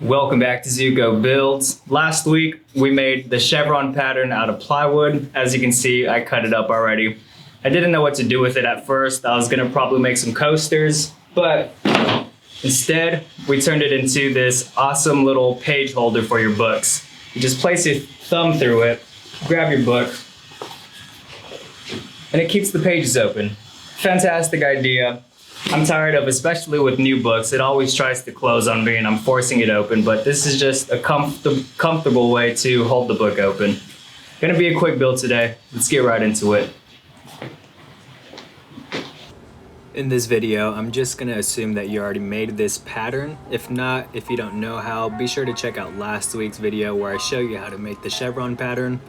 Welcome back to Zuko Builds. Last week we made the chevron pattern out of plywood. As you can see, I cut it up already. I didn't know what to do with it at first. I was gonna probably make some coasters, but instead we turned it into this awesome little page holder for your books. You just place your thumb through it, grab your book, and it keeps the pages open. Fantastic idea. I'm tired of, especially with new books, it always tries to close on me and I'm forcing it open, but this is just a comfortable way to hold the book open. Gonna be a quick build today. Let's get right into it. In this video, I'm just gonna assume that you already made this pattern. If not, if you don't know how, be sure to check out last week's video where I show you how to make the chevron pattern.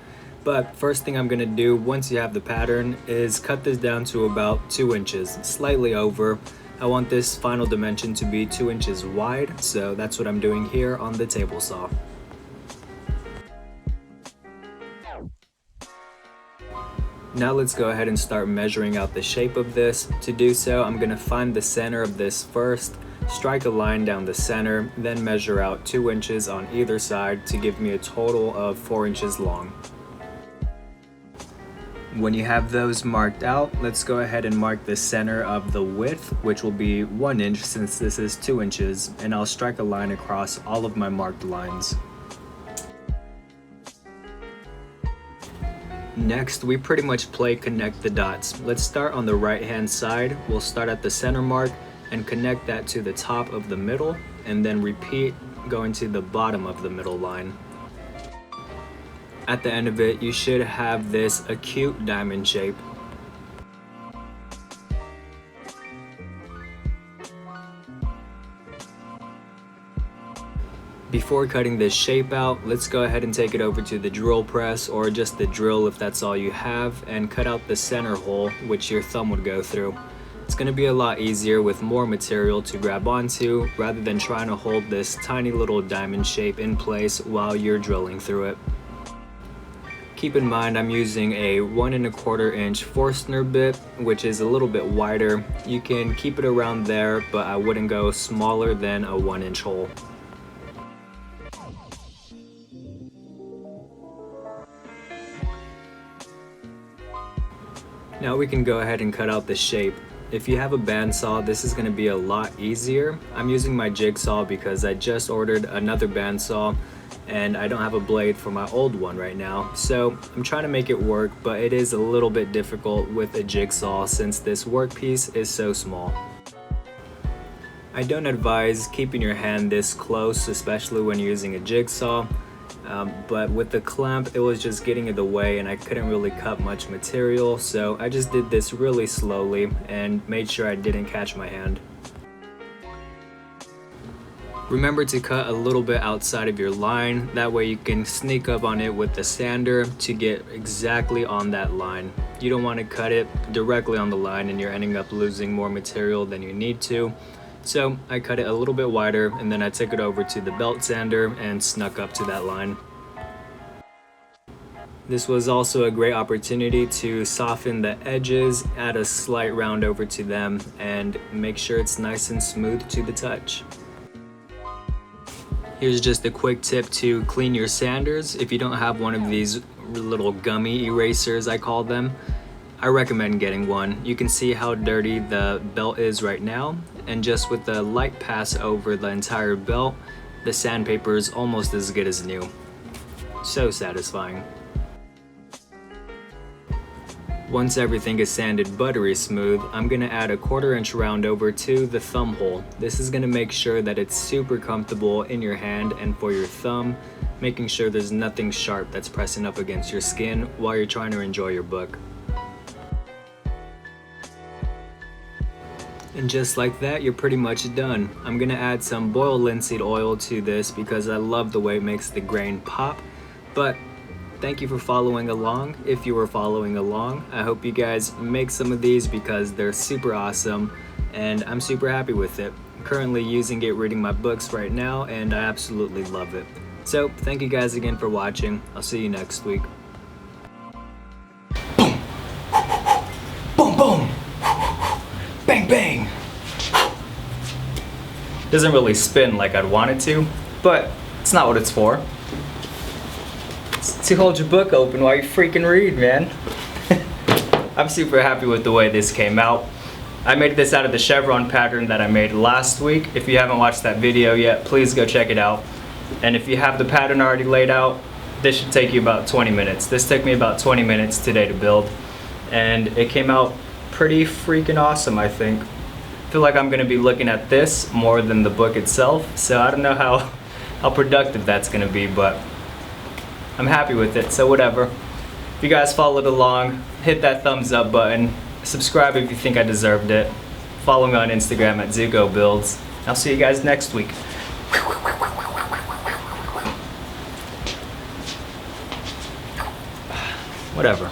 But first thing I'm gonna do once you have the pattern is cut this down to about 2 inches, slightly over. I want this final dimension to be 2 inches wide, so that's what I'm doing here on the table saw. Now let's go ahead and start measuring out the shape of this. To do so, I'm gonna find the center of this first, strike a line down the center, then measure out 2 inches on either side to give me a total of 4 inches long. When you have those marked out, let's go ahead and mark the center of the width, which will be 1 inch since this is 2 inches, and I'll strike a line across all of my marked lines. Next, we pretty much play connect the dots. Let's start on the right hand side. We'll start at the center mark and connect that to the top of the middle, and then repeat going to the bottom of the middle line. At the end of it, you should have this acute diamond shape. Before cutting this shape out, let's go ahead and take it over to the drill press, or just the drill if that's all you have, and cut out the center hole, which your thumb would go through. It's going to be a lot easier with more material to grab onto, rather than trying to hold this tiny little diamond shape in place while you're drilling through it. Keep in mind I'm using a 1 1/4 inch Forstner bit, which is a little bit wider. You can keep it around there, but I wouldn't go smaller than a 1 inch hole. Now we can go ahead and cut out the shape. If you have a bandsaw, this is going to be a lot easier. I'm using my jigsaw because I just ordered another bandsaw and I don't have a blade for my old one right now, so I'm trying to make it work, but it is a little bit difficult with a jigsaw since this workpiece is so small. I don't advise keeping your hand this close, especially when you're using a jigsaw, but with the clamp it was just getting in the way and I couldn't really cut much material, so I just did this really slowly and made sure I didn't catch my hand. Remember to cut a little bit outside of your line, that way you can sneak up on it with the sander to get exactly on that line. You don't want to cut it directly on the line and you're ending up losing more material than you need to. So I cut it a little bit wider and then I took it over to the belt sander and snuck up to that line. This was also a great opportunity to soften the edges, add a slight round over to them, and make sure it's nice and smooth to the touch. Here's just a quick tip to clean your sanders. If you don't have one of these little gummy erasers, I call them, I recommend getting one. You can see how dirty the belt is right now, and just with the light pass over the entire belt, the sandpaper is almost as good as new. So satisfying. Once everything is sanded buttery smooth, I'm going to add a 1/4 inch round over to the thumb hole. This is going to make sure that it's super comfortable in your hand and for your thumb, making sure there's nothing sharp that's pressing up against your skin while you're trying to enjoy your book. And just like that, you're pretty much done. I'm going to add some boiled linseed oil to this because I love the way it makes the grain pop, but thank you for following along. If you were following along, I hope you guys make some of these because they're super awesome and I'm super happy with it. I'm currently using it reading my books right now and I absolutely love it. So thank you guys again for watching. I'll see you next week. Boom! Boom boom! Bang bang! Doesn't really spin like I'd want it to, but it's not what it's for. It's to hold your book open while you freaking read, man. I'm super happy with the way this came out. I made this out of the chevron pattern that I made last week. If you haven't watched that video yet, please go check it out. And if you have the pattern already laid out, this should take you about 20 minutes. This took me about 20 minutes today to build, and it came out pretty freaking awesome, I think. I feel like I'm gonna be looking at this more than the book itself, so I don't know how productive that's gonna be, but I'm happy with it, so whatever. If you guys followed along, hit that thumbs up button, subscribe if you think I deserved it, follow me on Instagram at ZukoBuilds. I'll see you guys next week. Whatever.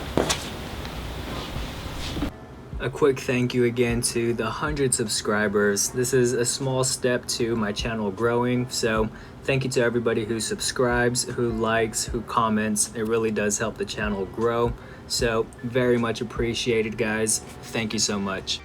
A quick thank you again to the 100 subscribers. This is a small step to my channel growing, so thank you to everybody who subscribes, who likes, who comments. It really does help the channel grow, so very much appreciated, guys. Thank you so much.